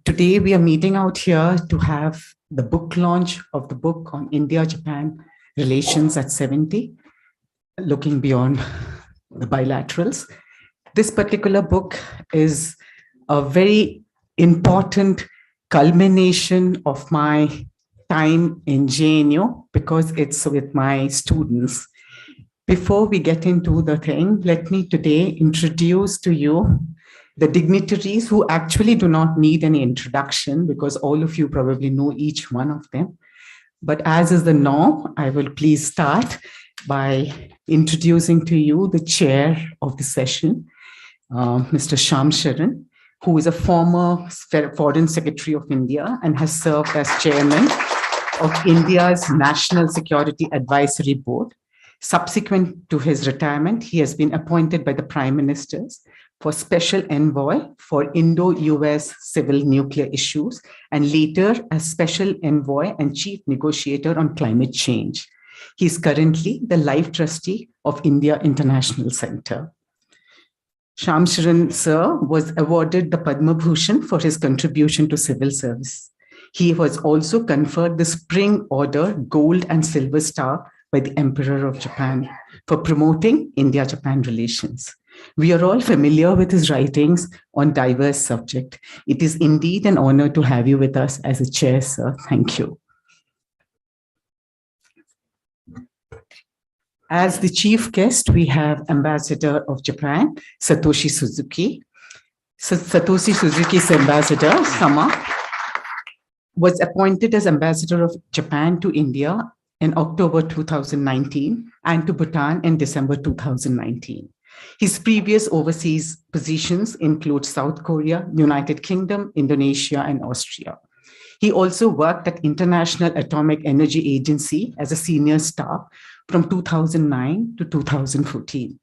Today we are meeting out here to have the book launch of the book on India-Japan relations at 70, looking beyond the bilaterals. This particular book is a very important culmination of my time in JNU because it's with my students. Before we get into the thing, let me today introduce to you the dignitaries who actually do not need any introduction because all of you probably know each one of them. But as is the norm, I will please start by introducing to you the chair of the session, Mr. Shyam, who is a former Foreign Secretary of India and has served as chairman of India's National Security Advisory Board. Subsequent to his retirement, he has been appointed by the Prime Ministers for Special Envoy for Indo-US civil nuclear issues, and later as Special Envoy and Chief Negotiator on Climate Change. He is currently the Life Trustee of India International Center. Shyam sir was awarded the Padma Bhushan for his contribution to civil service. He was also conferred the Spring Order Gold and Silver Star by the Emperor of Japan for promoting India-Japan relations. We are all familiar with his writings on diverse subjects. It is indeed an honor to have you with us as a chair, sir. Thank you. As the chief guest, we have Ambassador of Japan, Satoshi Suzuki. Satoshi Suzuki's ambassador, Sama, was appointed as Ambassador of Japan to India in October 2019 and to Bhutan in December 2019. His previous overseas positions include South Korea, United Kingdom, Indonesia, and Austria. He also worked at International Atomic Energy Agency as a senior staff from 2009 to 2014.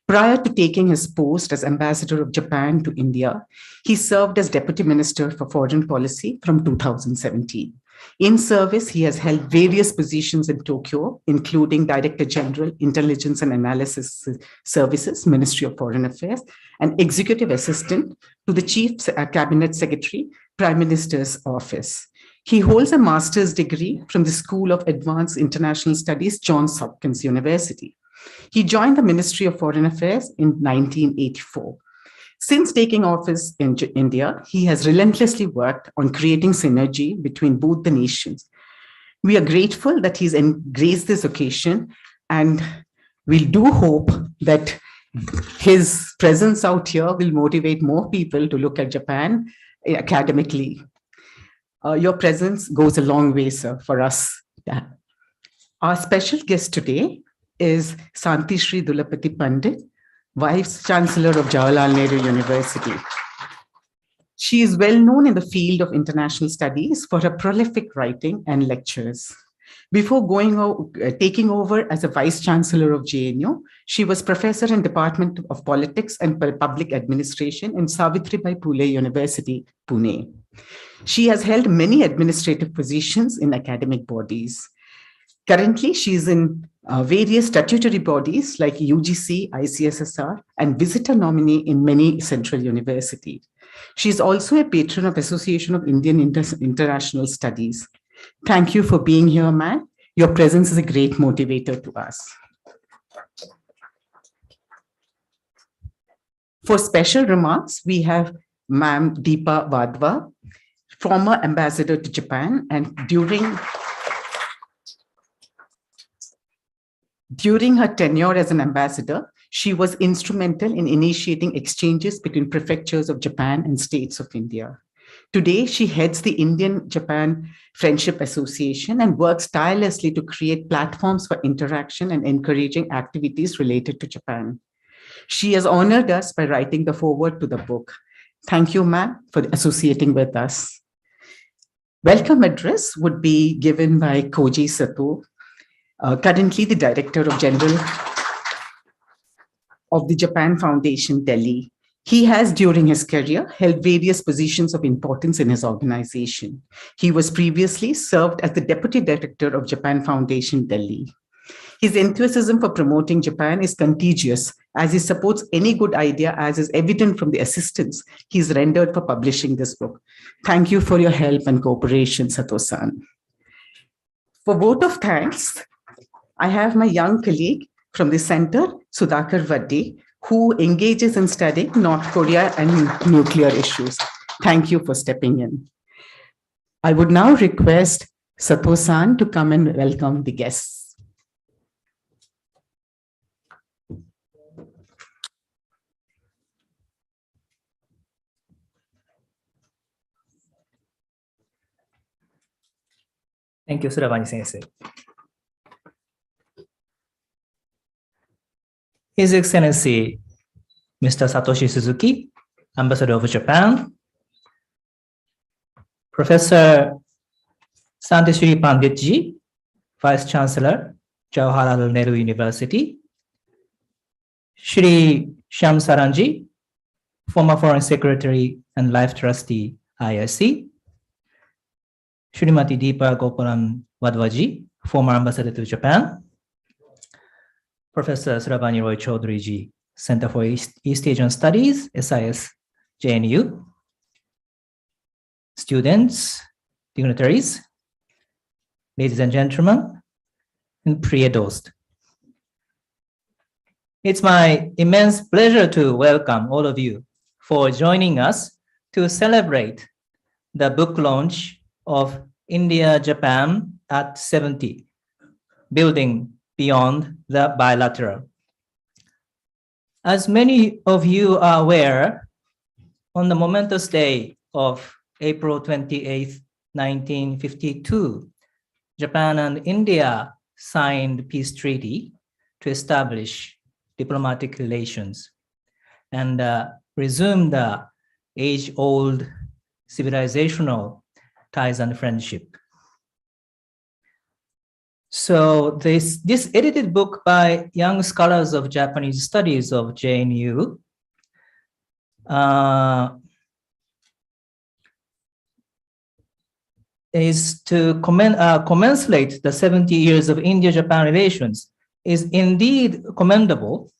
Prior to taking his post as Ambassador of Japan to India, he served as Deputy Minister for Foreign Policy from 2017. In service, he has held various positions in Tokyo, including Director General, Intelligence and Analysis Services, Ministry of Foreign Affairs, and Executive Assistant to the Chief Cabinet Secretary, Prime Minister's Office. He holds a master's degree from the School of Advanced International Studies, Johns Hopkins University. He joined the Ministry of Foreign Affairs in 1984. Since taking office in India, he has relentlessly worked on creating synergy between both the nations. We are grateful that he's embraced this occasion, and we do hope that his presence out here will motivate more people to look at Japan academically. Your presence goes a long way, sir, for us. Our special guest today is Santishree Dhulipudi Pandit, Vice Chancellor of Jawaharlal Nehru University. She is well known in the field of international studies for her prolific writing and lectures. Before taking over as a Vice Chancellor of JNU, she was Professor in Department of Politics and Public Administration in Savitribai Phule University, Pune. She has held many administrative positions in academic bodies. Currently, she is in various statutory bodies like UGC, ICSSR, and visitor nominee in many central universities. She is also a patron of Association of Indian International Studies. Thank you for being here, ma'am. Your presence is a great motivator to us. For special remarks, we have Ma'am Deepa Wadhwa, former ambassador to Japan, and during her tenure as an ambassador, she was instrumental in initiating exchanges between prefectures of Japan and states of India. Today, she heads the Indian-Japan Friendship Association and works tirelessly to create platforms for interaction and encouraging activities related to Japan. She has honored us by writing the foreword to the book. Thank you, ma'am, for associating with us. Welcome address would be given by Koji Sato, currently the Director General of the Japan Foundation, Delhi. He has, during his career, held various positions of importance in his organization. He was previously served as the Deputy Director of Japan Foundation, Delhi. His enthusiasm for promoting Japan is contagious, as he supports any good idea, as is evident from the assistance he's rendered for publishing this book. Thank you for your help and cooperation, Sato-san. For vote of thanks, I have my young colleague from the center, Sudhakar Vaddi, who engages in studying North Korea and nuclear issues. Thank you for stepping in. I would now request Sato-san to come and welcome the guests. Thank you, Srabani sensei. His Excellency, Mr. Satoshi Suzuki, Ambassador of Japan, Professor Santishree Pandit ji, Vice Chancellor, Jawaharlal Nehru University, Shri Shyam Saran ji, former Foreign Secretary and Life Trustee, IIC, Srimati Deepa Gopalan Wadhwa ji, former Ambassador to Japan, Professor Srabani Roychoudhury ji, Center for East Asian Studies, SIS, JNU, students, dignitaries, ladies and gentlemen, and pre-adults. It's my immense pleasure to welcome all of you for joining us to celebrate the book launch of India-Japan at 70, Building Beyond the Bilateral. As many of you are aware, on the momentous day of April 28, 1952, Japan and India signed peace treaty to establish diplomatic relations and resume the age-old civilizational ties and friendship. So this edited book by young scholars of Japanese studies of JNU is to commensurate the 70 years of India-Japan relations is indeed commendable.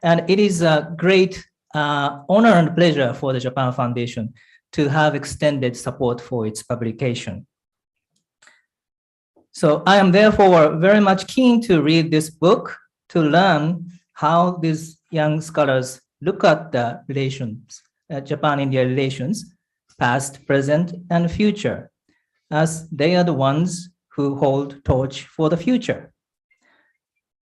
And it is a great honor and pleasure for the Japan Foundation to have extended support for its publication. So I am therefore very much keen to read this book to learn how these young scholars look at the relations, Japan-India relations, past, present, and future, as they are the ones who hold torch for the future.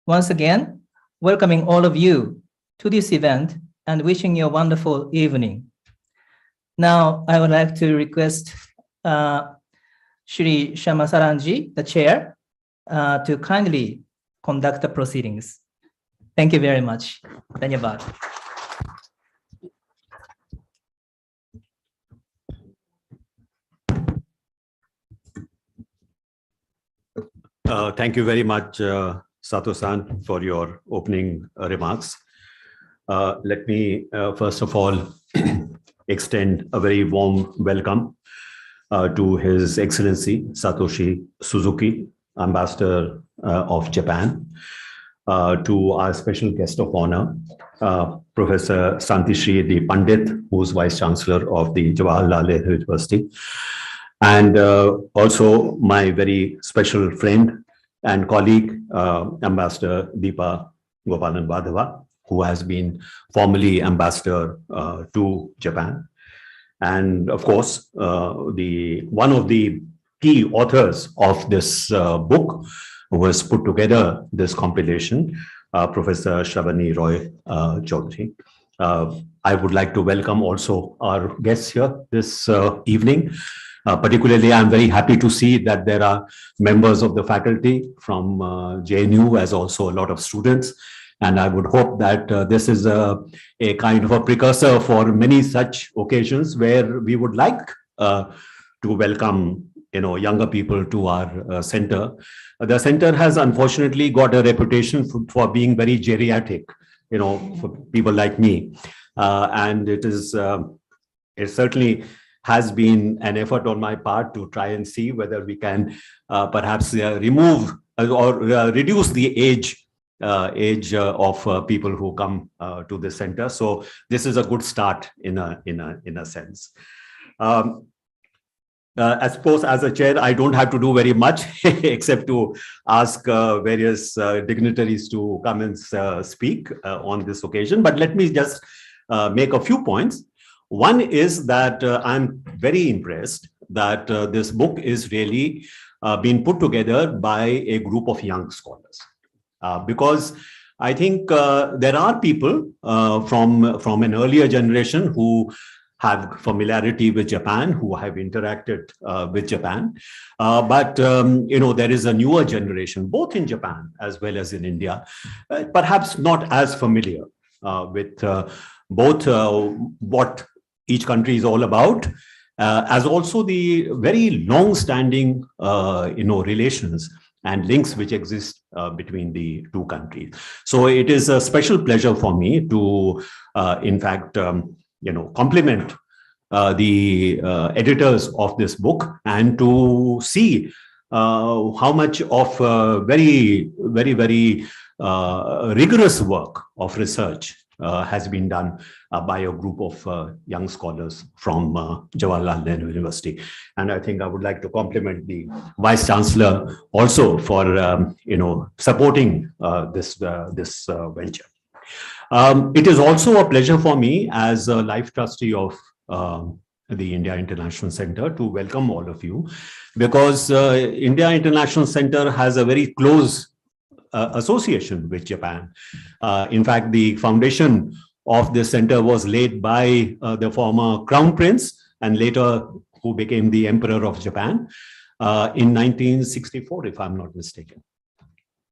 Once again, welcoming all of you to this event and wishing you a wonderful evening. Now, I would like to request Shri Shyam Saran ji, the chair, to kindly conduct the proceedings. Thank you very much. Dhanyavad. Thank you very much, Sato-san, for your opening remarks. Let me, first of all, extend a very warm welcome to His Excellency Satoshi Suzuki, Ambassador of Japan, to our special guest of honor, Professor Santishree, the Pandit, who is Vice Chancellor of the Jawaharlal Nehru University, and also my very special friend and colleague, Ambassador Deepa Gopalan Wadhwa, who has been formerly ambassador to Japan. And of course, one of the key authors of this book who has put together this compilation, Professor Srabani Roychoudhury. I would like to welcome also our guests here this evening. Particularly, I'm very happy to see that there are members of the faculty from JNU, as also a lot of students. And I would hope that this is a kind of a precursor for many such occasions where we would like to welcome, younger people to our center. The center has unfortunately got a reputation for being very geriatric, for people like me. And it certainly has been an effort on my part to try and see whether we can perhaps remove reduce the age of people who come to the center. So this is a good start in a sense. I suppose as a chair, I don't have to do very much except to ask various dignitaries to come and speak on this occasion. But let me just make a few points. One is that I'm very impressed that this book is really being put together by a group of young scholars. Because I think there are people from an earlier generation who have familiarity with Japan, who have interacted with Japan. But there is a newer generation, both in Japan as well as in India, perhaps not as familiar with both what each country is all about, as also the very long-standing relations and links which exist between the two countries. So it is a special pleasure for me to, in fact, compliment the editors of this book and to see how much of very, very, very rigorous work of research has been done by a group of young scholars from Jawaharlal Nehru University. And I think I would like to compliment the Vice Chancellor also for supporting this venture. It is also a pleasure for me as a life trustee of the India International Center to welcome all of you, because India International Center has a very close association with Japan. In fact, the foundation of this center was laid by the former Crown Prince and later who became the Emperor of Japan in 1964, if I'm not mistaken.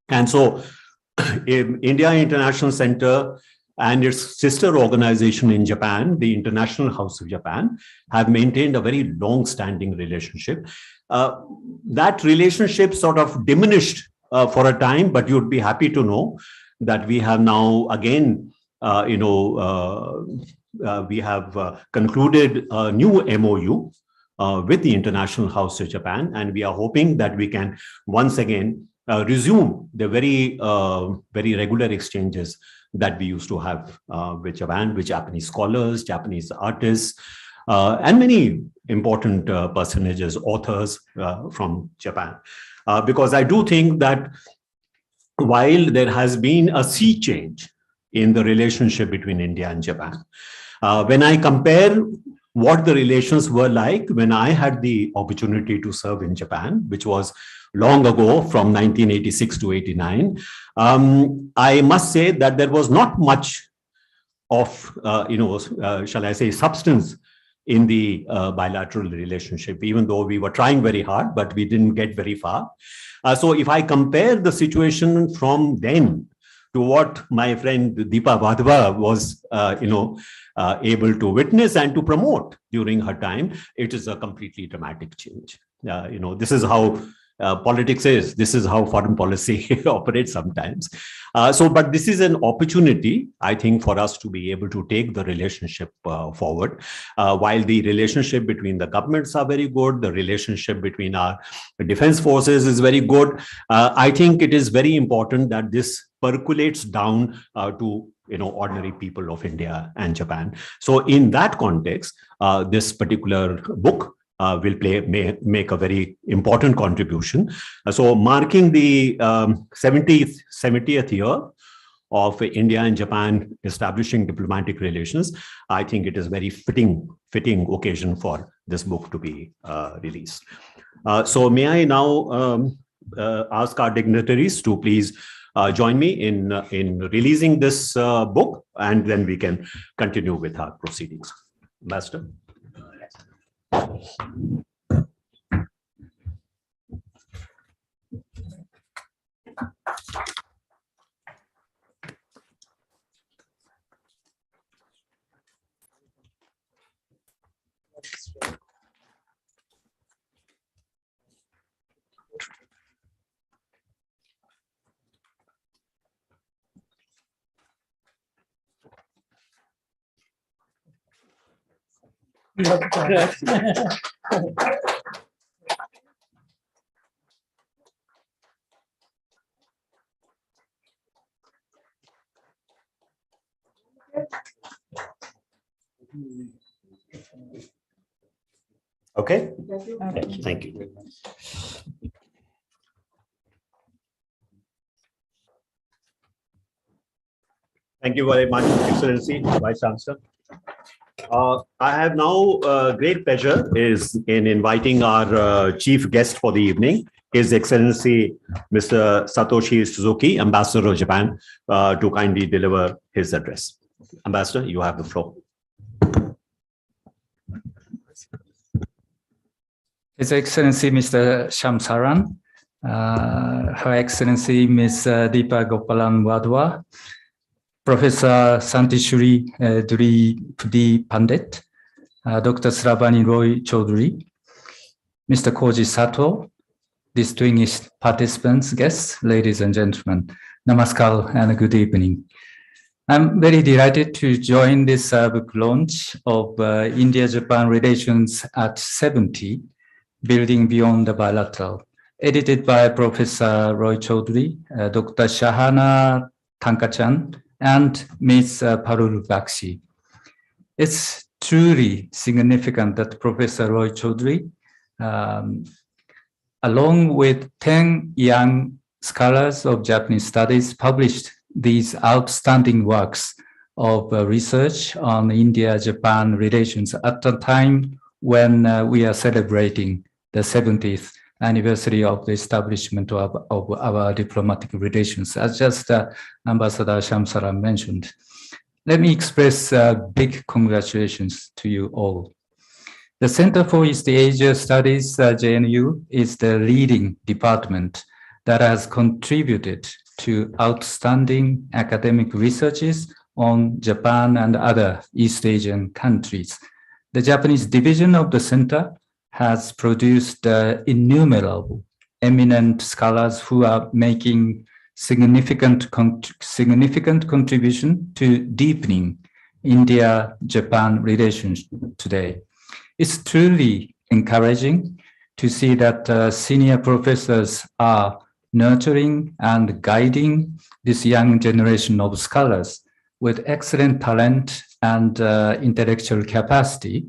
And so India International Center and its sister organization in Japan, the International House of Japan, have maintained a very long-standing relationship. That relationship sort of diminished for a time, but you'd be happy to know that we have now again, we have concluded a new MOU with the International House of Japan, and we are hoping that we can once again resume the very, very regular exchanges that we used to have with Japan, with Japanese scholars, Japanese artists, and many important personages, authors from Japan. Because I do think that while there has been a sea change in the relationship between India and Japan, when I compare what the relations were like when I had the opportunity to serve in Japan, which was long ago from 1986 to 89, I must say that there was not much of, shall I say, substance in the bilateral relationship, even though we were trying very hard, but we didn't get very far. So if I compare the situation from then to what my friend Deepa Wadhwa was, able to witness and to promote during her time, it is a completely dramatic change. This is how politics is. This is how foreign policy operates sometimes. But this is an opportunity, I think, for us to be able to take the relationship forward. While the relationship between the governments are very good, the relationship between our defense forces is very good. I think it is very important that this percolates down to ordinary people of India and Japan. So in that context, this particular book will make a very important contribution. So marking the 70th year of India and Japan establishing diplomatic relations, I think it is very fitting occasion for this book to be released. So may I now ask our dignitaries to please join me in releasing this book, and then we can continue with our proceedings. Ambassador. Okay. Thank you. Thank you very much, Excellency, Vice Chancellor. I have now great pleasure is in inviting our chief guest for the evening, His Excellency Mr. Satoshi Suzuki, Ambassador of Japan, to kindly deliver his address. Ambassador, you have the floor. His Excellency Mr. Shyam Saran, Her Excellency Ms. Deepa Gopalan Wadhwa, Professor Santishree Dhulipudi Pandit, Dr. Srabani Roychoudhury, Mr. Koji Sato, distinguished participants, guests, ladies and gentlemen, namaskar and good evening. I'm very delighted to join this book launch of India-Japan Relations at 70, Building Beyond the Bilateral, edited by Professor Roychoudhury, Dr. Sahana, Thankachan, and Ms. Parul Bakshi. It's truly significant that Professor Roychoudhury, along with 10 young scholars of Japanese studies, published these outstanding works of research on India-Japan relations at the time when we are celebrating the 70th anniversary of the establishment of our diplomatic relations, as just Ambassador Shyam Saran mentioned. Let me express big congratulations to you all. The Center for East Asia Studies, JNU, is the leading department that has contributed to outstanding academic researches on Japan and other East Asian countries. The Japanese division of the center has produced innumerable eminent scholars who are making significant contribution to deepening India-Japan relations today. It's truly encouraging to see that senior professors are nurturing and guiding this young generation of scholars with excellent talent and intellectual capacity,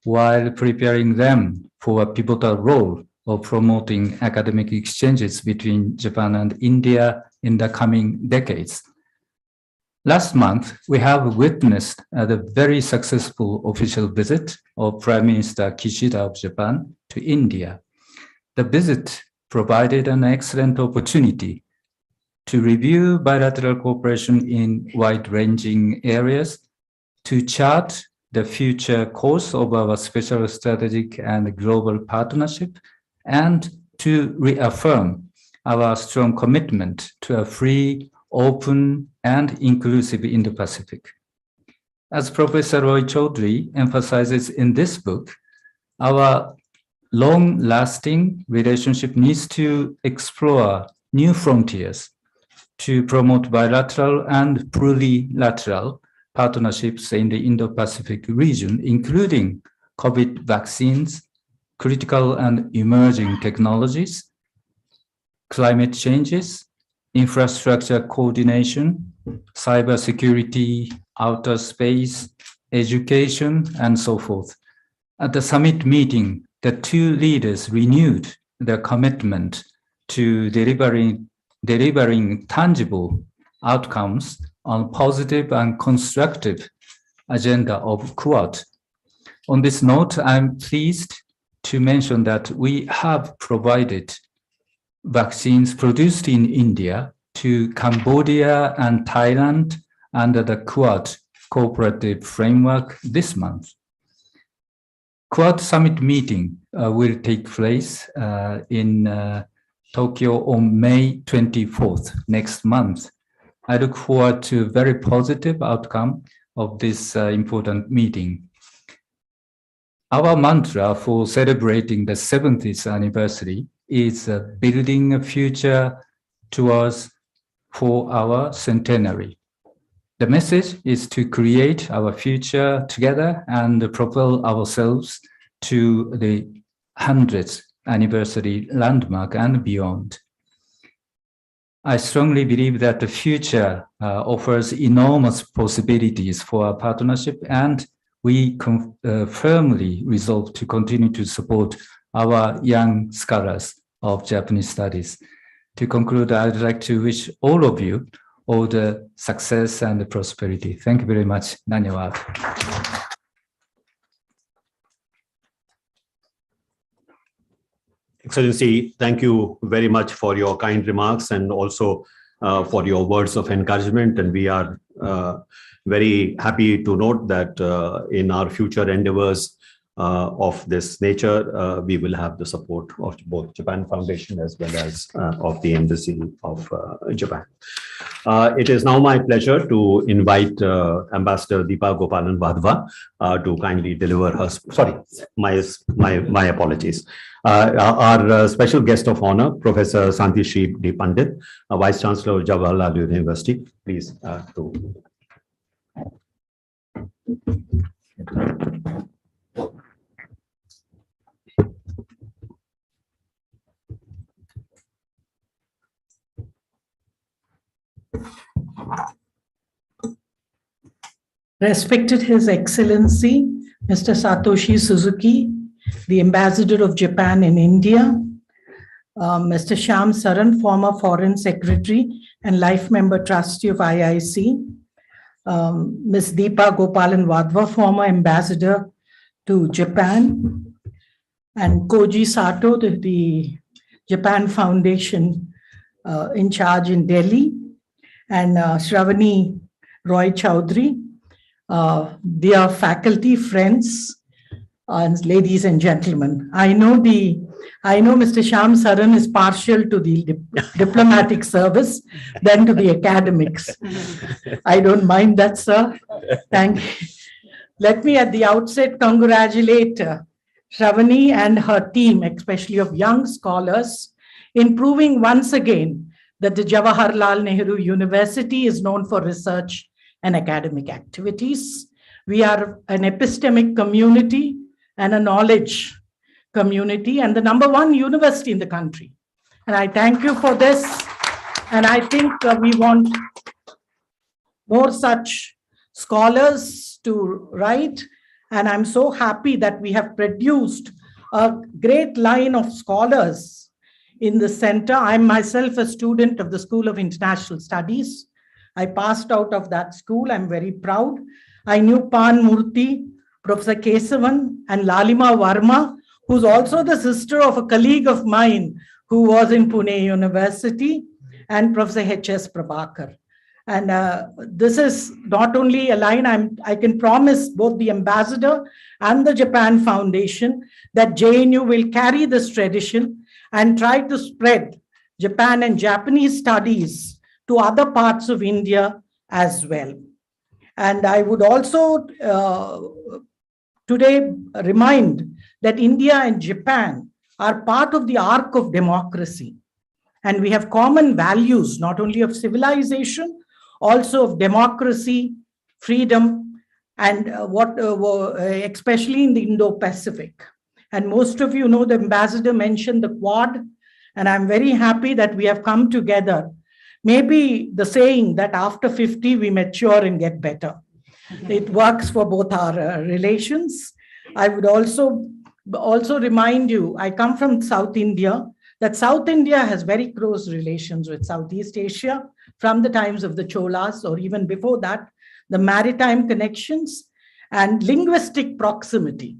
while preparing them for a pivotal role of promoting academic exchanges between Japan and India in the coming decades. Last month, we have witnessed the very successful official visit of Prime Minister Kishida of Japan to India. The visit provided an excellent opportunity to review bilateral cooperation in wide-ranging areas, to chart the future course of our special strategic and global partnership, and to reaffirm our strong commitment to a free, open, and inclusive Indo-Pacific. As Professor Roychoudhury emphasizes in this book, our long-lasting relationship needs to explore new frontiers to promote bilateral and plurilateral partnerships in the Indo-Pacific region, including COVID vaccines, critical and emerging technologies, climate changes, infrastructure coordination, cybersecurity, outer space, education, and so forth. At the summit meeting, the two leaders renewed their commitment to delivering tangible outcomes on positive and constructive agenda of Quad. On this note, I'm pleased to mention that we have provided vaccines produced in India to Cambodia and Thailand under the Quad cooperative framework this month. Quad summit meeting will take place in Tokyo on May 24th, next month. I look forward to a very positive outcome of this important meeting. Our mantra for celebrating the 70th anniversary is building a future towards for our centenary. The message is to create our future together and propel ourselves to the 100th anniversary landmark and beyond. I strongly believe that the future offers enormous possibilities for our partnership, and we firmly resolve to continue to support our young scholars of Japanese studies. To conclude, I'd like to wish all of you all the success and the prosperity. Thank you very much. Dhanyawad. Excellency, thank you very much for your kind remarks and also for your words of encouragement. And we are very happy to note that in our future endeavors of this nature, we will have the support of both Japan Foundation as well as of the Embassy of Japan. It is now my pleasure to invite Ambassador Deepa Gopalan Wadhwa to kindly deliver her, sorry, my apologies. Our special guest of honor, Professor Santishree Pandit, Vice Chancellor of Jawaharlal University, please. Respected His Excellency, Mr. Satoshi Suzuki, the Ambassador of Japan in India, Mr. Shyam Saran, former Foreign Secretary and Life Member Trustee of IIC, Ms. Deepa Gopalan Wadhwa, former Ambassador to Japan, and Koji Sato, the Japan Foundation in charge in Delhi, and Srabani Roychoudhury, dear faculty, friends, and ladies and gentlemen. I know Mr. Shyam Saran is partial to the diplomatic service than to the academics. I don't mind that, sir. Thank you. Let me at the outset congratulate Srabani and her team, especially of young scholars, in proving once again that the Jawaharlal Nehru University is known for research and academic activities. We are an epistemic community and a knowledge community and the #1 university in the country. And I thank you for this. And I think we want more such scholars to write. And I'm so happy that we have produced a great line of scholars in the center. I'm myself a student of the School of International Studies. I passed out of that school. I'm very proud. I knew Pan Murthy, Professor Kesavan, and Lalima Varma, who's also the sister of a colleague of mine who was in Pune University, and Professor H.S. Prabhakar. And this is not only a line, I can promise both the ambassador and the Japan Foundation that JNU will carry this tradition and try to spread Japan and Japanese studies to other parts of India as well. And I would also today remind that India and Japan are part of the arc of democracy. And we have common values, not only of civilization, also of democracy, freedom, and especially in the Indo-Pacific. And most of you know the ambassador mentioned the Quad, and I'm very happy that we have come together. Maybe the saying that after 50, we mature and get better. It works for both our relations. I would also remind you, I come from South India, that South India has very close relations with Southeast Asia from the times of the Cholas, or even before that, the maritime connections and linguistic proximity.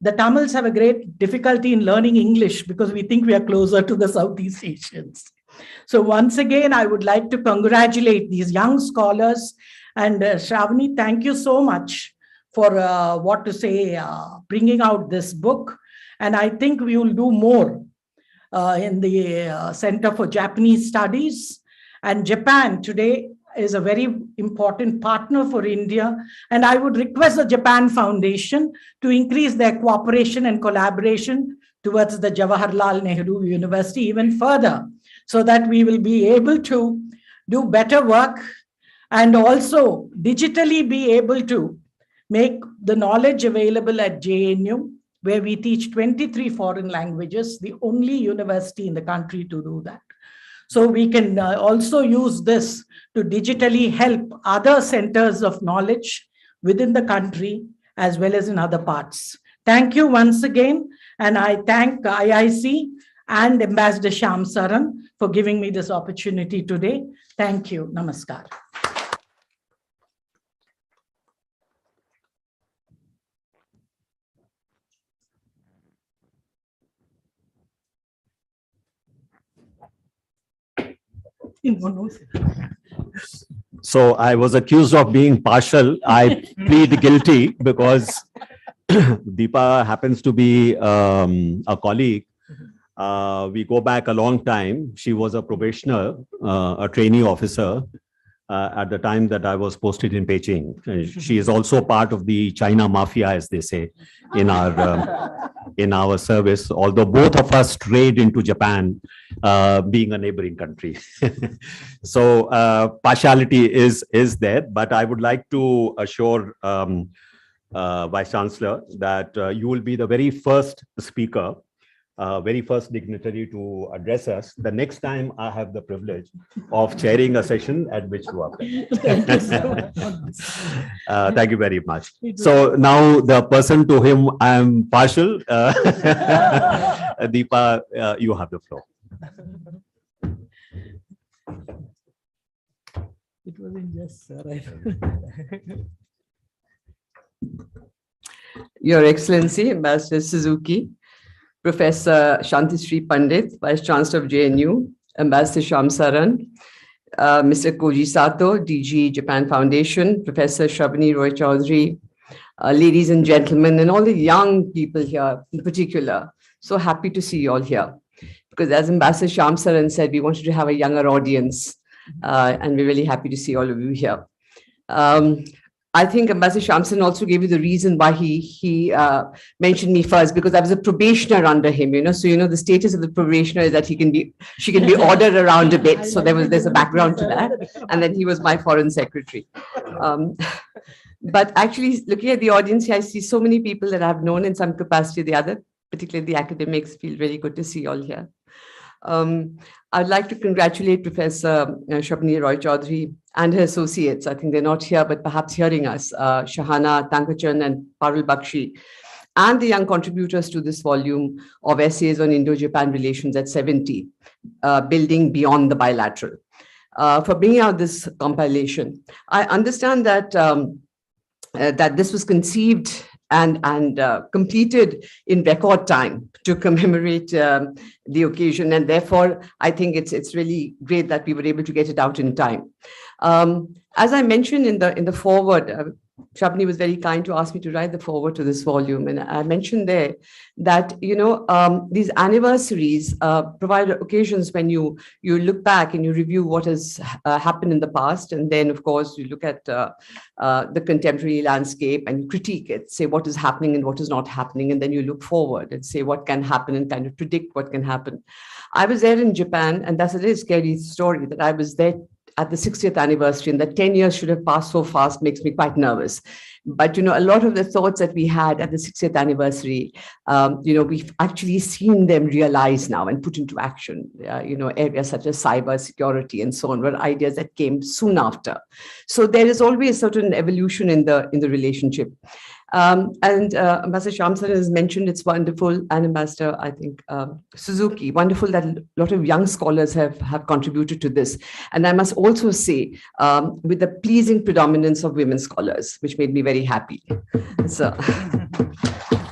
The Tamils have a great difficulty in learning English because we think we are closer to the Southeast Asians. So once again, I would like to congratulate these young scholars. And Srabani, thank you so much for bringing out this book. And I think we will do more in the Center for Japanese Studies. And Japan today is a very important partner for India. And I would request the Japan Foundation to increase their cooperation and collaboration towards the Jawaharlal Nehru University even further, so that we will be able to do better work and also digitally be able to make the knowledge available at JNU, where we teach 23 foreign languages, the only university in the country to do that. So we can also use this to digitally help other centers of knowledge within the country as well as in other parts. Thank you once again. And I thank IIC and Ambassador Shyam Saran for giving me this opportunity today. Thank you. Namaskar. So I was accused of being partial. I plead guilty because Deepa happens to be a colleague. We go back a long time. She was a probationer, a trainee officer at the time that I was posted in Beijing. She is also part of the China mafia, as they say, in our service. Although both of us strayed into Japan, being a neighboring country. So partiality is there, but I would like to assure Vice Chancellor that you will be the very first speaker, very first dignitary to address us the next time I have the privilege of chairing a session at which you are present. Thank you very much. So now the person to whom I am partial, Deepa, you have the floor. It wasn't just sir. Your Excellency, Ambassador Suzuki, Professor Santishree Pandit, Vice Chancellor of JNU, Ambassador Shyam Saran, Mr. Koji Sato, DG Japan Foundation, Professor Srabani Roychoudhury, ladies and gentlemen, and all the young people here in particular. So happy to see you all here. Because as Ambassador Shyam Saran said, we wanted to have a younger audience, and we're really happy to see all of you here. I think Ambassador Shyam Saran also gave you the reason why he mentioned me first, because I was a probationer under him, you know. So, you know, the status of the probationer is that she can be ordered around a bit. So there's a background to that. And then he was my foreign secretary. But actually, looking at the audience here, I see so many people that I've known in some capacity or the other, particularly the academics. Feel really good to see you all here. I'd like to congratulate Professor Srabani Roychoudhury and her associates. I think they're not here, but perhaps hearing us, Sahana, Thankachan, and Parul Bakshi, and the young contributors to this volume of essays on Indo-Japan relations at 70, Building Beyond the Bilateral, for bringing out this compilation. I understand that, that this was conceived and completed in record time to commemorate the occasion. And therefore, I think it's really great that we were able to get it out in time. As I mentioned in the foreword, Srabani was very kind to ask me to write the foreword to this volume. And I mentioned there that, you know, these anniversaries provide occasions when you look back and you review what has happened in the past. And then, of course, you look at the contemporary landscape and you critique it, say what is happening and what is not happening. And then you look forward and say what can happen and kind of predict what can happen. I was there in Japan, and that's a little scary story that I was there at the 60th anniversary, and that 10 years should have passed so fast makes me quite nervous. But, you know, a lot of the thoughts that we had at the 60th anniversary, you know, we've actually seen them realized now and put into action. You know, areas such as cyber security and so on were ideas that came soon after. So there is always a certain evolution in the relationship. Ambassador Shyam Saran has mentioned it's wonderful, and Ambassador, I think, Suzuki, wonderful that a lot of young scholars have contributed to this. And I must also say, with the pleasing predominance of women scholars, which made me very happy. So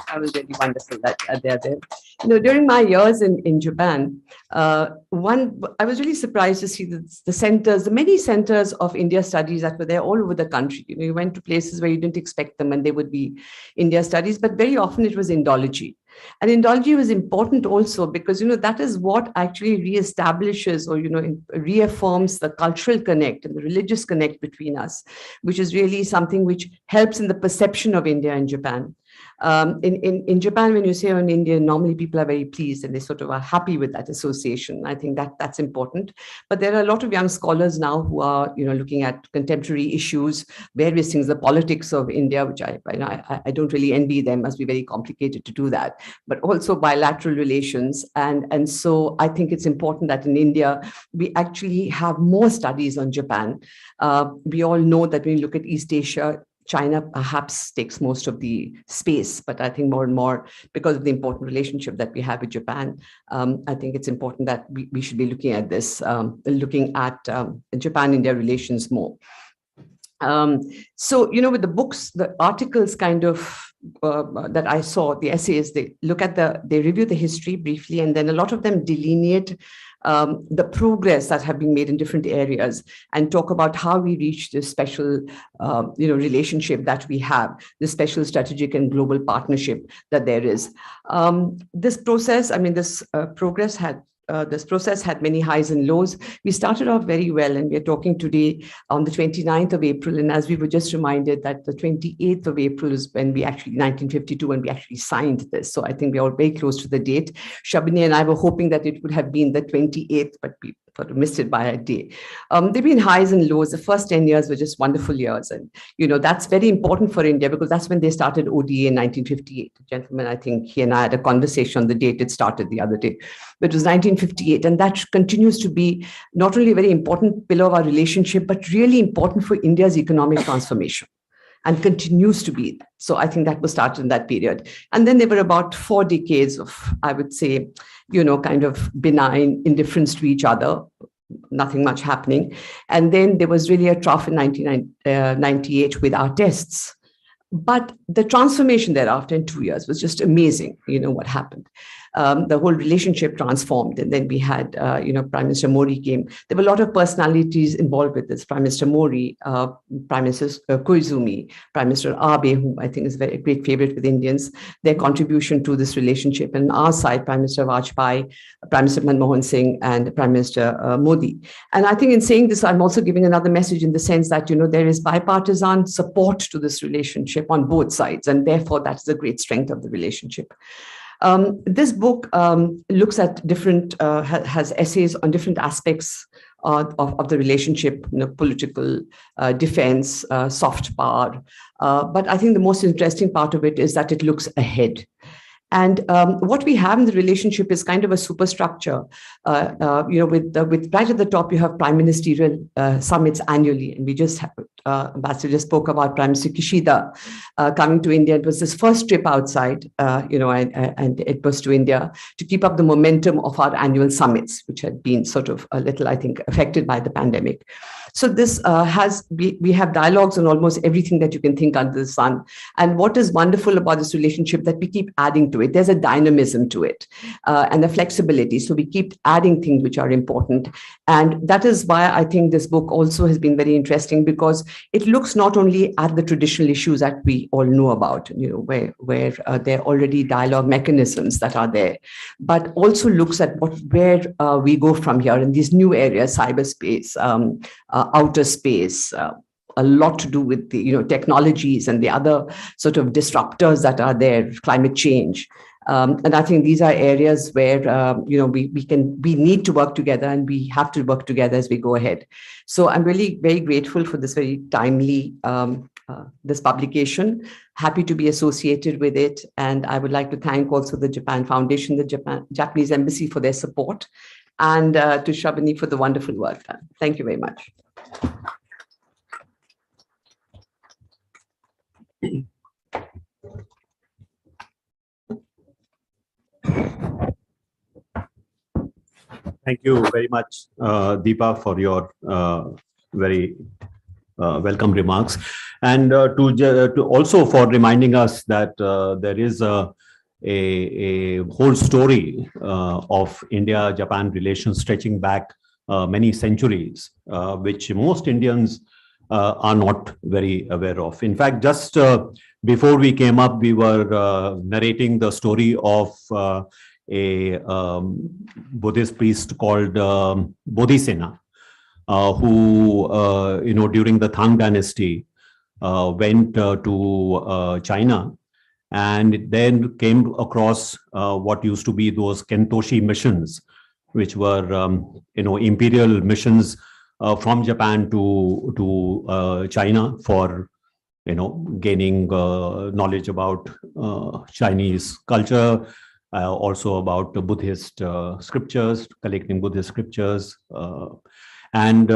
that was really wonderful that they're there. You know, during my years in Japan, I was really surprised to see the centers, the many centers of India studies that were there all over the country. You know, you went to places where you didn't expect them and they would be India studies, but very often it was Indology. And Indology was important also because, you know, that is what actually reestablishes or, you know, reaffirms the cultural connect and the religious connect between us, which is really something which helps in the perception of India and Japan. In Japan, when you say on India, normally people are very pleased and they sort of are happy with that association. I think that's important. But there are a lot of young scholars now who are, you know, looking at contemporary issues, various things, the politics of India, which I don't really envy them. It must be very complicated to do that, but also bilateral relations. And so I think it's important that in India, we actually have more studies on Japan. We all know that when you look at East Asia, China perhaps takes most of the space, but I think more and more, because of the important relationship that we have with Japan, I think it's important that we should be looking at this, looking at Japan-India relations more. So, with the books, the articles kind of that I saw, the essays, they review the history briefly, and then a lot of them delineate the progress that have been made in different areas and talk about how we reach this special, relationship that we have, this special strategic and global partnership that there is. This process, this process had many highs and lows. We started off very well, and we're talking today on the 29th of April. And as we were just reminded that the 28th of April is when 1952, when we actually signed this. So I think we're all very close to the date. Srabani and I were hoping that it would have been the 28th, but we sort of missed it by a day. There've been highs and lows. The first 10 years were just wonderful years. And, that's very important for India because that's when they started ODA in 1958. Gentlemen, I think he and I had a conversation on the date it started the other day. But it was 1958. And that continues to be not only a very important pillar of our relationship, but really important for India's economic transformation. And continues to be. So I think that was started in that period. And then there were about 4 decades of, I would say, kind of benign indifference to each other, nothing much happening. And then there was really a trough in 1998 with our tests. But the transformation thereafter in 2 years was just amazing, what happened. The whole relationship transformed. And then we had, Prime Minister Modi came. There were a lot of personalities involved with this. Prime Minister Modi, Prime Minister Koizumi, Prime Minister Abe, who I think is a very great favorite with Indians, their contribution to this relationship. And on our side, Prime Minister Vajpayee, Prime Minister Manmohan Singh, and Prime Minister Modi. And I think in saying this, I'm also giving another message in the sense that, there is bipartisan support to this relationship on both sides. And therefore, that is a great strength of the relationship. This book looks at different, has essays on different aspects of the relationship, political, defense, soft power. But I think the most interesting part of it is that it looks ahead. And what we have in the relationship is kind of a superstructure. With right at the top, you have prime ministerial summits annually. And we just have, Ambassador just spoke about Prime Minister Kishida coming to India. It was his first trip outside, and it was to India to keep up the momentum of our annual summits, which had been sort of a little, I think, affected by the pandemic. So this we have dialogues on almost everything that you can think under the sun. And what is wonderful about this relationship that we keep adding to it. There's a dynamism to it and the flexibility. So we keep adding things which are important. And that is why I think this book also has been very interesting because it looks not only at the traditional issues that we all know about, where there are already dialogue mechanisms that are there, but also looks at where we go from here in these new areas, cyberspace, outer space, a lot to do with the technologies and the other sort of disruptors that are there, climate change. And I think these are areas where we need to work together and we have to work together as we go ahead. So I'm really very grateful for this very timely this publication. Happy to be associated with it, and I would like to thank also the Japan Foundation, the Japanese Embassy for their support, and to Srabani for the wonderful work done. Thank you very much. Thank you very much, Deepa, for your very welcome remarks, and to also for reminding us that there is a whole story of India-Japan relations stretching back many centuries, which most Indians are not very aware of. In fact, just before we came up, we were narrating the story of a Buddhist priest called Bodhisena, who, during the Tang dynasty, went to China and then came across what used to be those Kentoshi missions, which were, imperial missions from Japan to China for, gaining knowledge about Chinese culture, also about the Buddhist scriptures, collecting Buddhist scriptures. And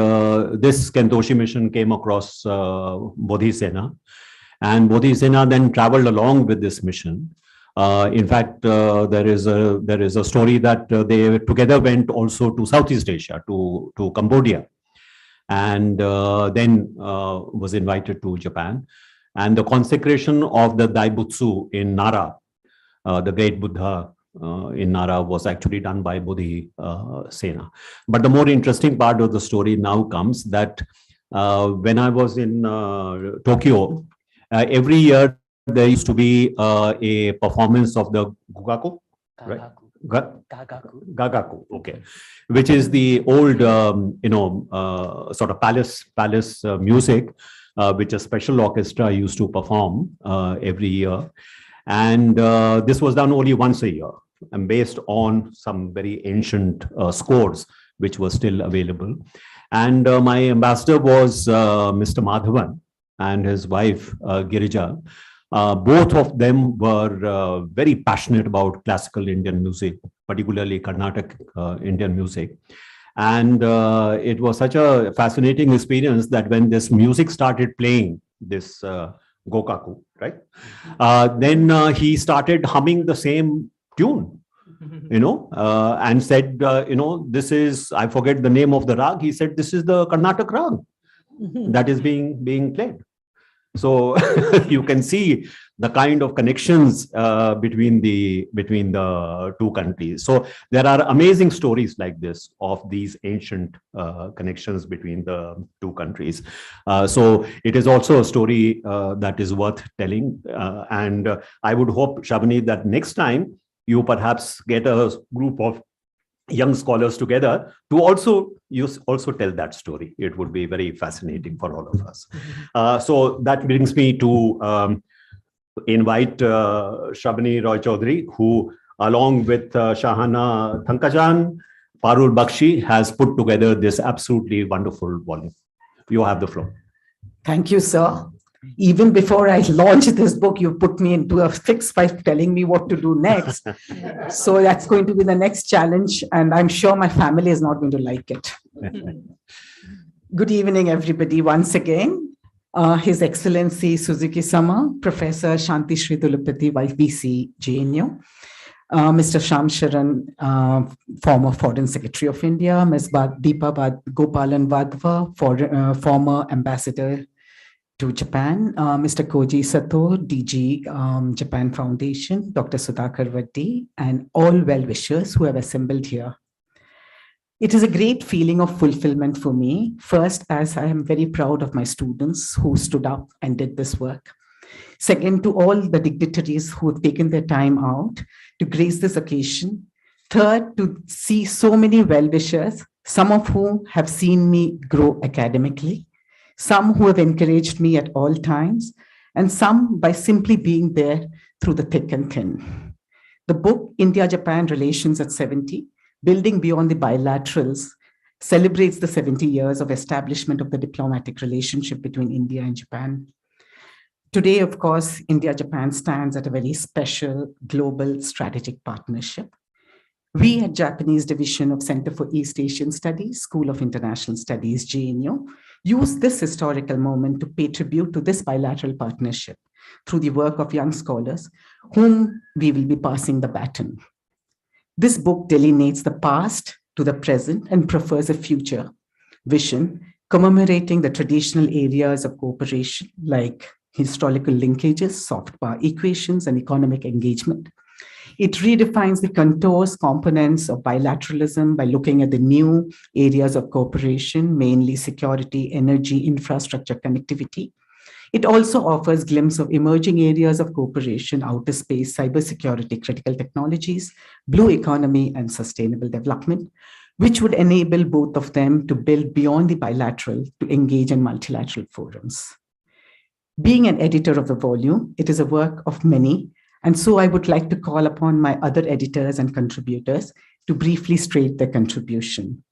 this Kentoshi mission came across Bodhisena. And Bodhisena then traveled along with this mission. In fact, there is a story that they together went also to Southeast Asia, to Cambodia, and then was invited to Japan. And the consecration of the Daibutsu in Nara, the great Buddha in Nara, was actually done by Bodhisena. But the more interesting part of the story now comes that when I was in Tokyo, every year there used to be a performance of the Gugaku, right? Gagaku, okay, which is the old, sort of palace music, which a special orchestra used to perform every year. And this was done only once a year and based on some very ancient scores, which were still available. And my ambassador was Mr. Madhavan and his wife, Girija. Both of them were very passionate about classical Indian music, particularly Carnatic Indian music. And it was such a fascinating experience that when this music started playing, this Gokaku, right? Then he started humming the same tune, and said, this is, I forget the name of the rag. He said, this is the Carnatic rag that is being played. So you can see the kind of connections between the two countries. So there are amazing stories like this of these ancient connections between the two countries. So it is also a story that is worth telling. And I would hope, Srabani, that next time you perhaps get a group of young scholars together to also tell that story. It would be very fascinating for all of us. So that brings me to invite Srabani Roychoudhury, who along with Sahana, Thankachan, Parul, Bakshi has put together this absolutely wonderful volume. You have the floor. Thank you, sir. Even before I launched this book, you put me into a fix by telling me what to do next. So that's going to be the next challenge. And I'm sure my family is not going to like it. Good evening, everybody. Once again, His Excellency Suzuki-sama, Professor Santishree Dhulipudi, VC, JNU, Mr. Shyam Saran, former Foreign Secretary of India, Ms. Deepa Gopalan Wadhwa, former Ambassador to Japan, Mr. Koji Sato, DG Japan Foundation, Dr. Sudhakar Vaddi, and all well-wishers who have assembled here. It is a great feeling of fulfillment for me. First, as I am very proud of my students who stood up and did this work. Second, to all the dignitaries who have taken their time out to grace this occasion. Third, to see so many well-wishers, some of whom have seen me grow academically, some who have encouraged me at all times, and some by simply being there through the thick and thin. The book, India-Japan Relations at 70, Building Beyond the Bilaterals, celebrates the 70 years of establishment of the diplomatic relationship between India and Japan. Today, of course, India-Japan stands at a very special global strategic partnership. We at Japanese Division of Center for East Asian Studies, School of International Studies, JNU, use this historical moment to pay tribute to this bilateral partnership through the work of young scholars whom we will be passing the baton. This book delineates the past to the present and prefers a future vision, commemorating the traditional areas of cooperation like historical linkages, soft power equations, and economic engagement. It redefines the contours, components of bilateralism by looking at the new areas of cooperation, mainly security, energy, infrastructure, connectivity. It also offers a glimpse of emerging areas of cooperation, outer space, cybersecurity, critical technologies, blue economy, and sustainable development, which would enable both of them to build beyond the bilateral to engage in multilateral forums. Being an editor of the volume, it is a work of many, and so I would like to call upon my other editors and contributors to briefly state their contribution.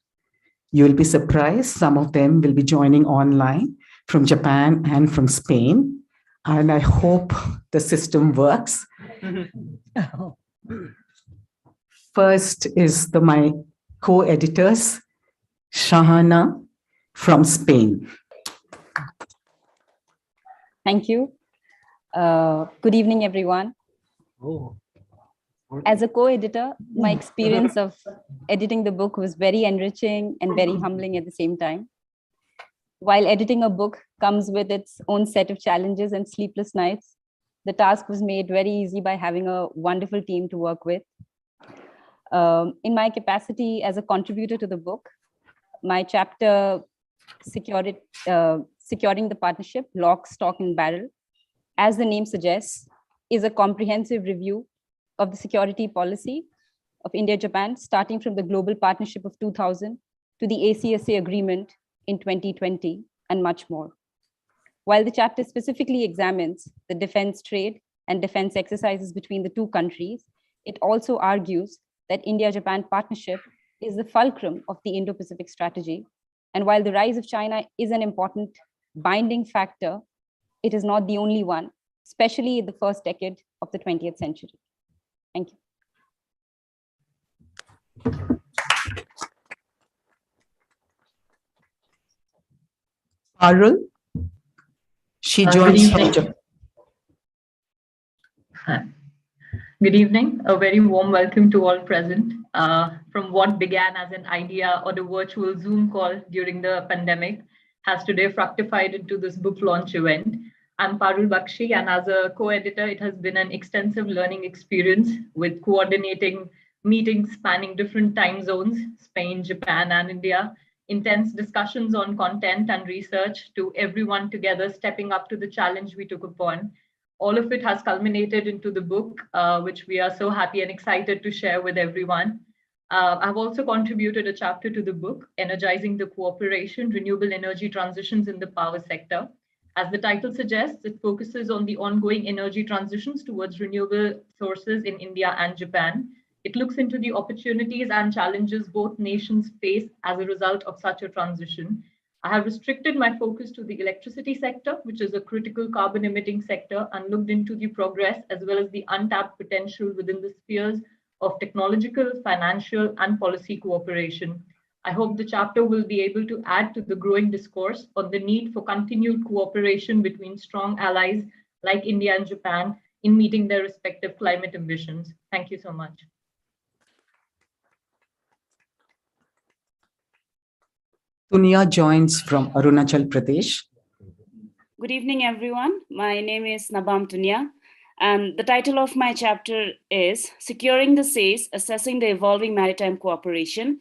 You will be surprised, some of them will be joining online from Japan and from Spain, and I hope the system works. First is my co-editors, Sahana from Spain. Thank you. Good evening, everyone. As a co-editor, my experience of editing the book was very enriching and very humbling at the same time. While editing a book comes with its own set of challenges and sleepless nights, the task was made very easy by having a wonderful team to work with. In my capacity as a contributor to the book, my chapter, Securing the Partnership, Lock, Stock and Barrel, as the name suggests, is a comprehensive review of the security policy of India-Japan, starting from the Global Partnership of 2000 to the ACSA agreement in 2020, and much more. While the chapter specifically examines the defense trade and defense exercises between the two countries, it also argues that India-Japan partnership is the fulcrum of the Indo-Pacific strategy. And while the rise of China is an important binding factor, it is not the only one, especially in the first decade of the 20th century. Thank you. Parul, she joins from Japan. Hi. Good evening. A very warm welcome to all present. From what began as an idea or the virtual Zoom call during the pandemic has today fructified into this book launch event. I'm Parul Bakshi, and as a co-editor, it has been an extensive learning experience with coordinating meetings spanning different time zones, Spain, Japan, and India, intense discussions on content and research, to everyone together stepping up to the challenge we took upon. All of it has culminated into the book, which we are so happy and excited to share with everyone. I've also contributed a chapter to the book, Energizing the Cooperation, Renewable Energy Transitions in the Power Sector. As the title suggests, it focuses on the ongoing energy transitions towards renewable sources in India and Japan. It looks into the opportunities and challenges both nations face as a result of such a transition. I have restricted my focus to the electricity sector, which is a critical carbon emitting sector, and looked into the progress as well as the untapped potential within the spheres of technological, financial, and policy cooperation. I hope the chapter will be able to add to the growing discourse on the need for continued cooperation between strong allies like India and Japan in meeting their respective climate ambitions. Thank you so much. Tunya joins from Arunachal Pradesh. Good evening, everyone. My name is Nabam Tunya, and the title of my chapter is Securing the Seas, Assessing the Evolving Maritime Cooperation.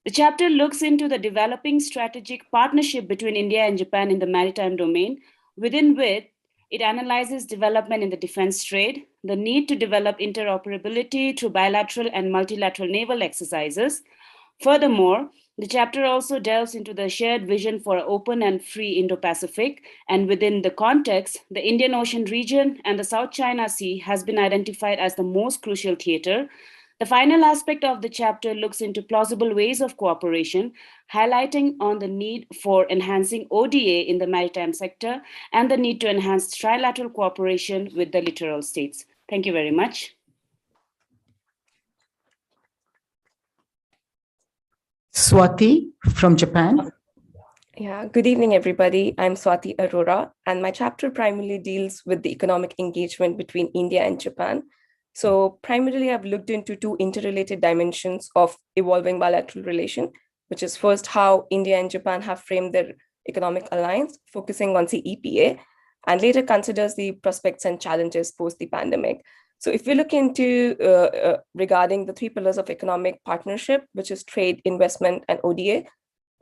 The chapter looks into the developing strategic partnership between India and Japan in the maritime domain, within which it analyzes development in the defense trade, the need to develop interoperability through bilateral and multilateral naval exercises. Furthermore, the chapter also delves into the shared vision for an open and free Indo-Pacific, and within the context, the Indian Ocean region and the South China Sea has been identified as the most crucial theater. The final aspect of the chapter looks into plausible ways of cooperation, highlighting on the need for enhancing ODA in the maritime sector and the need to enhance trilateral cooperation with the littoral states. Thank you very much. Swati from Japan. Yeah, good evening, everybody. I'm Swati Arora, and my chapter primarily deals with the economic engagement between India and Japan. So primarily, I've looked into two interrelated dimensions of evolving bilateral relation, which is first how India and Japan have framed their economic alliance, focusing on CEPA, and later considers the prospects and challenges post the pandemic. So if we look into regarding the three pillars of economic partnership, which is trade, investment, and ODA,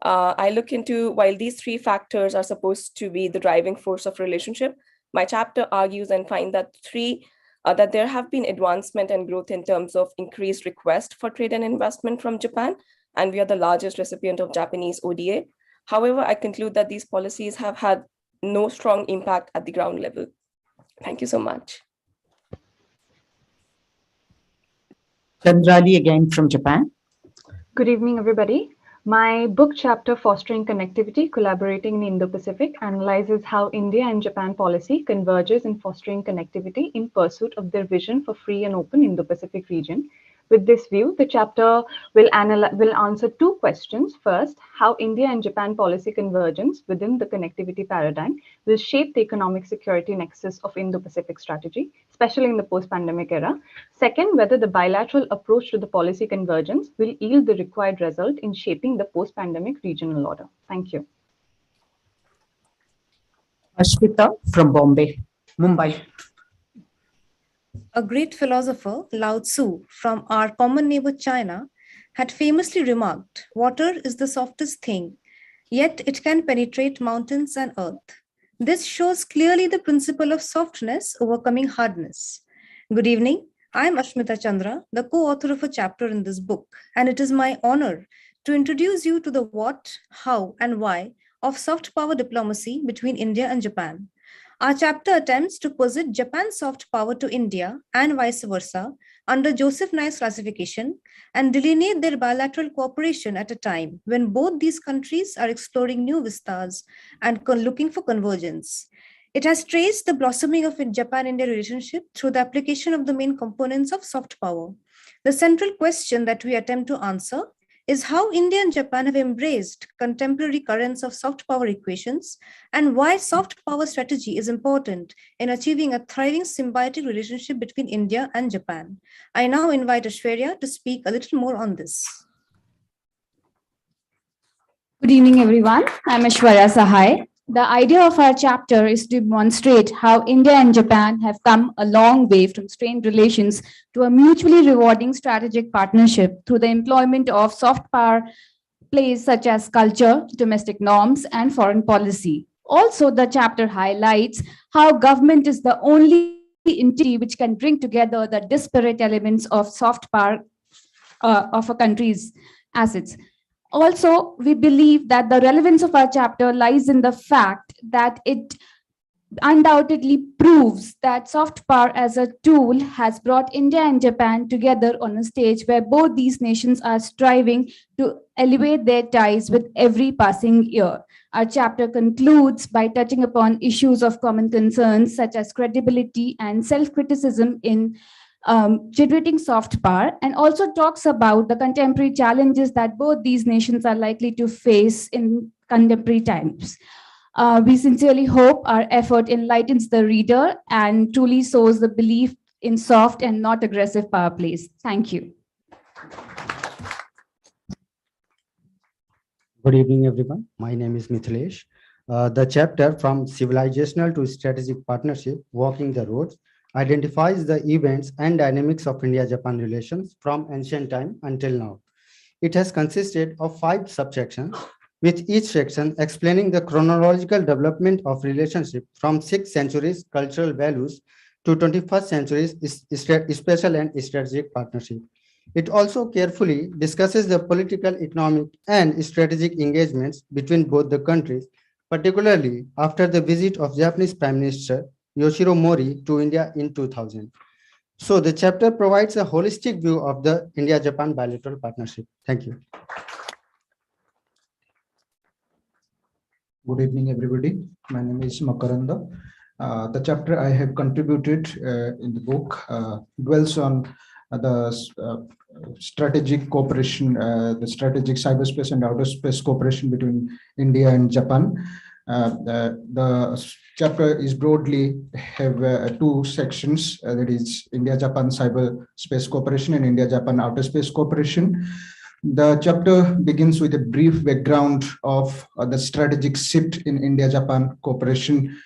I look into, while these three factors are supposed to be the driving force of relationship, my chapter argues and finds that that there have been advancement and growth in terms of increased request for trade and investment from Japan, and we are the largest recipient of Japanese ODA. However, I conclude that these policies have had no strong impact at the ground level. Thank you so much. Chandrali again from Japan. Good evening, everybody. My book chapter, Fostering Connectivity, Collaborating in Indo-Pacific, analyzes how India and Japan policy converges in fostering connectivity in pursuit of their vision for free and open Indo-Pacific region, With this view, the chapter will answer two questions. First, how India and Japan policy convergence within the connectivity paradigm will shape the economic security nexus of Indo-Pacific strategy, especially in the post-pandemic era. Second, whether the bilateral approach to the policy convergence will yield the required result in shaping the post-pandemic regional order. Thank you. Ashmita from Mumbai. A great philosopher, Lao Tzu, from our common neighbor China, had famously remarked, "Water is the softest thing, yet it can penetrate mountains and earth." This shows clearly the principle of softness overcoming hardness. Good evening. I am Ashmita Chandra, the co-author of a chapter in this book, and it is my honor to introduce you to the what, how, and why of soft power diplomacy between India and Japan. Our chapter attempts to posit Japan's soft power to India and vice versa under Joseph Nye's classification and delineate their bilateral cooperation at a time when both these countries are exploring new vistas and looking for convergence. It has traced the blossoming of a Japan-India relationship through the application of the main components of soft power. The central question that we attempt to answer is how India and Japan have embraced contemporary currents of soft power equations and why soft power strategy is important in achieving a thriving symbiotic relationship between India and Japan. I now invite Aishwarya to speak a little more on this. Good evening, everyone. I'm Aishwarya Sahai. The idea of our chapter is to demonstrate how India and Japan have come a long way from strained relations to a mutually rewarding strategic partnership through the employment of soft power plays such as culture, domestic norms, and foreign policy. Also, the chapter highlights how government is the only entity which can bring together the disparate elements of soft power of a country's assets. Also, we believe that the relevance of our chapter lies in the fact that it undoubtedly proves that soft power as a tool has brought India and Japan together on a stage where both these nations are striving to elevate their ties with every passing year. Our chapter concludes by touching upon issues of common concerns such as credibility and self-criticism in generating soft power, and also talks about the contemporary challenges that both these nations are likely to face in contemporary times. We sincerely hope our effort enlightens the reader and truly sows the belief in soft and not aggressive power plays. Thank you. Good evening, everyone. My name is Mithilesh. The chapter From Civilizational to Strategic Partnership, Walking the Roads, identifies the events and dynamics of India-Japan relations from ancient time until now. It has consisted of 5 subsections, with each section explaining the chronological development of relationship from 6 centuries cultural values to 21st centuries special and strategic partnership. It also carefully discusses the political, economic, and strategic engagements between both the countries, particularly after the visit of Japanese Prime Minister Yoshiro Mori to India in 2000. So the chapter provides a holistic view of the India-Japan bilateral partnership. Thank you. Good evening, everybody. My name is Makaranda. The chapter I have contributed in the book dwells on the strategic cooperation, the strategic cyberspace and outer space cooperation between India and Japan. The chapter is broadly have 2 sections, that is India-Japan cyberspace cooperation and India-Japan outer space cooperation. The chapter begins with a brief background of the strategic shift in India-Japan cooperation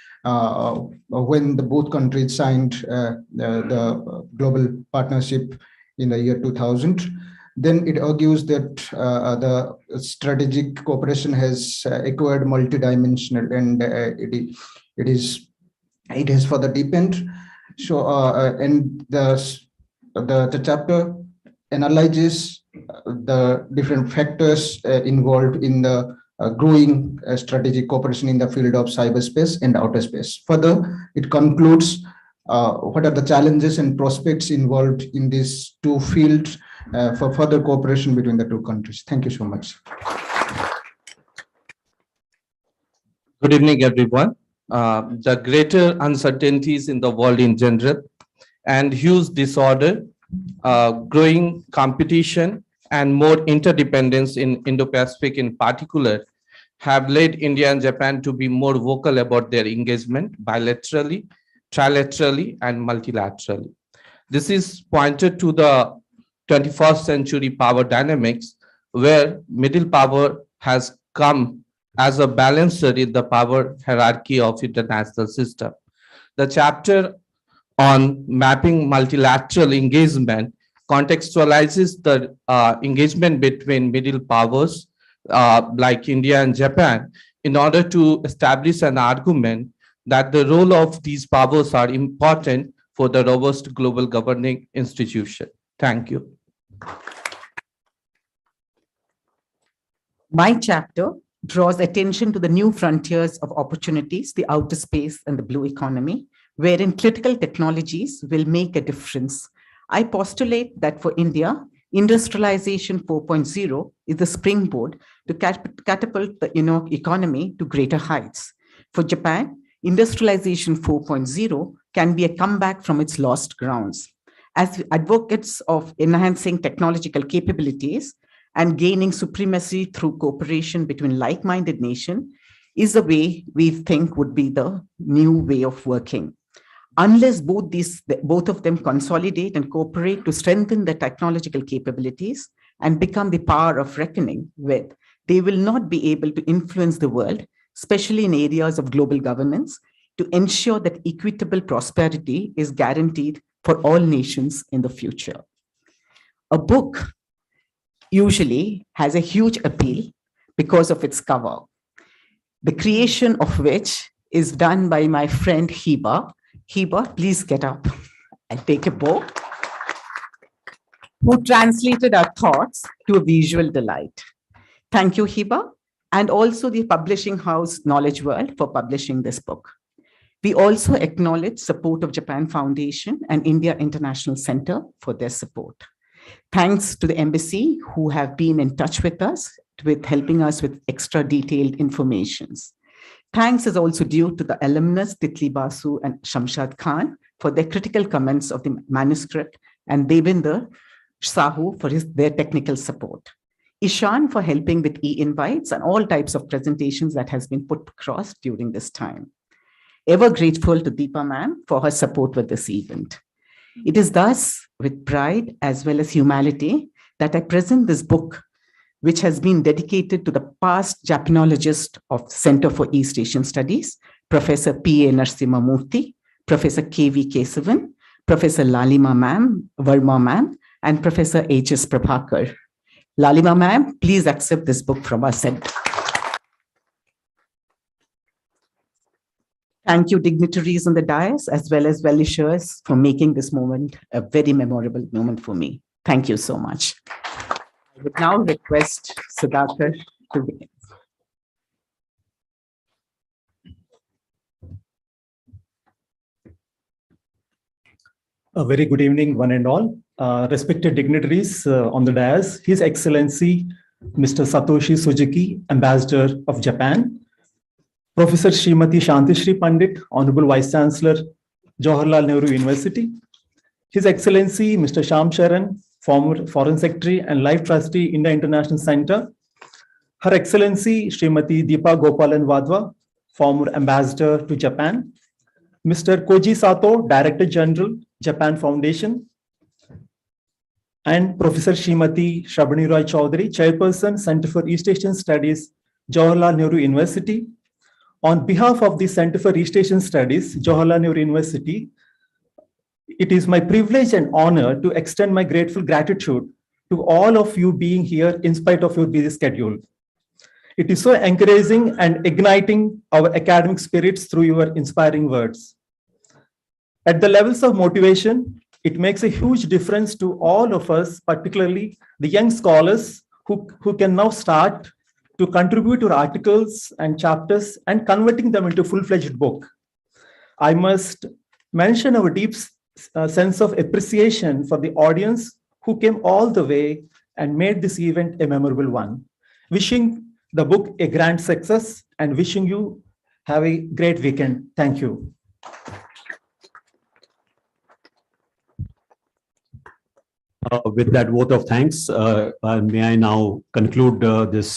when the both countries signed the global partnership in the year 2000. Then it argues that the strategic cooperation has acquired multidimensional and it has further deepened. So and the chapter analyzes the different factors involved in the growing strategic cooperation in the field of cyberspace and outer space. Further, it concludes what are the challenges and prospects involved in these 2 fields for further cooperation between the 2 countries. Thank you so much. Good evening, everyone. The greater uncertainties in the world in general and huge disorder growing competition and more interdependence in Indo-Pacific in particular have led India and Japan to be more vocal about their engagement bilaterally, trilaterally, and multilaterally. This is pointed to the 21st century power dynamics, where middle power has come as a balancer in the power hierarchy of international system. The chapter on mapping multilateral engagement contextualizes the engagement between middle powers like India and Japan in order to establish an argument that the role of these powers are important for the robust global governing institution. Thank you. My chapter draws attention to the new frontiers of opportunities, the outer space and the blue economy, wherein critical technologies will make a difference. I postulate that for India, industrialization 4.0 is the springboard to catapult the economy to greater heights. For Japan, industrialization 4.0 can be a comeback from its lost grounds. As advocates of enhancing technological capabilities and gaining supremacy through cooperation between like-minded nations is the way we think would be the new way of working. Unless both of them consolidate and cooperate to strengthen their technological capabilities and become the power of reckoning with, they will not be able to influence the world, especially in areas of global governance, to ensure that equitable prosperity is guaranteed for all nations in the future. A book usually has a huge appeal because of its cover, the creation of which is done by my friend Hiba. Hiba, please get up and take a bow, who translated our thoughts to a visual delight. Thank you, Hiba, and also the publishing house Knowledge World for publishing this book. We also acknowledge support of Japan Foundation and India International Center for their support. Thanks to the embassy who have been in touch with us with helping us with extra detailed informations. Thanks is also due to the alumnus Titli Basu and Shamshad Khan for their critical comments of the manuscript, and Devinder Sahu for their technical support. Ishan for helping with e-invites and all types of presentations that has been put across during this time. Ever grateful to Deepa ma'am for her support with this event. It is thus with pride as well as humility that I present this book, which has been dedicated to the past Japanologist of Center for East Asian Studies, Professor P.A. Narasimhamurthy, Professor K.V. Kesavan, Professor Lalima ma'am, Verma ma'am, and Professor H.S. Prabhakar. Lalima ma'am, please accept this book from our center. Thank you, dignitaries on the dais, as well as well-wishers for making this moment a very memorable moment for me. Thank you so much. I would now request Sudhakar to begin. A very good evening, one and all. Respected dignitaries on the dais, His Excellency, Mr. Satoshi Suzuki, Ambassador of Japan, Professor Srimati Santishree Pandit, Honorable Vice Chancellor, Jawaharlal Nehru University, His Excellency, Mr. Shyam Saran, former Foreign Secretary and Life Trustee, India International Center, Her Excellency, Srimati Deepa Gopalan Wadhwa, former Ambassador to Japan, Mr. Koji Sato, Director General, Japan Foundation, and Professor Srimati Srabani Roychoudhury, Chairperson, Center for East Asian Studies, Jawaharlal Nehru University. On behalf of the Center for East Asian Studies, Jawaharlal Nehru University, it is my privilege and honor to extend my grateful gratitude to all of you being here in spite of your busy schedule. It is so encouraging and igniting our academic spirits through your inspiring words. At the levels of motivation, it makes a huge difference to all of us, particularly the young scholars who can now start to contribute to articles and chapters and converting them into a full-fledged book. I must mention our deep sense of appreciation for the audience who came all the way and made this event a memorable one. Wishing the book a grand success and wishing you have a great weekend. Thank you. With that vote of thanks, may I now conclude this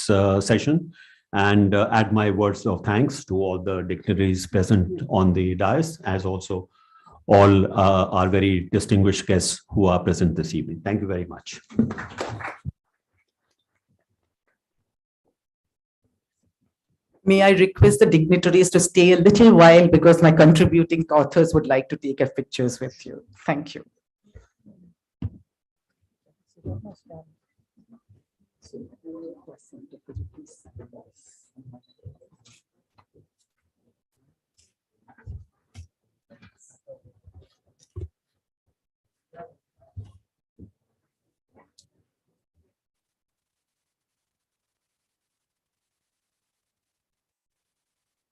session and add my words of thanks to all the dignitaries present on the dais, as also all our very distinguished guests who are present this evening. Thank you very much. May I request the dignitaries to stay a little while because my contributing authors would like to take a pictures with you. Thank you.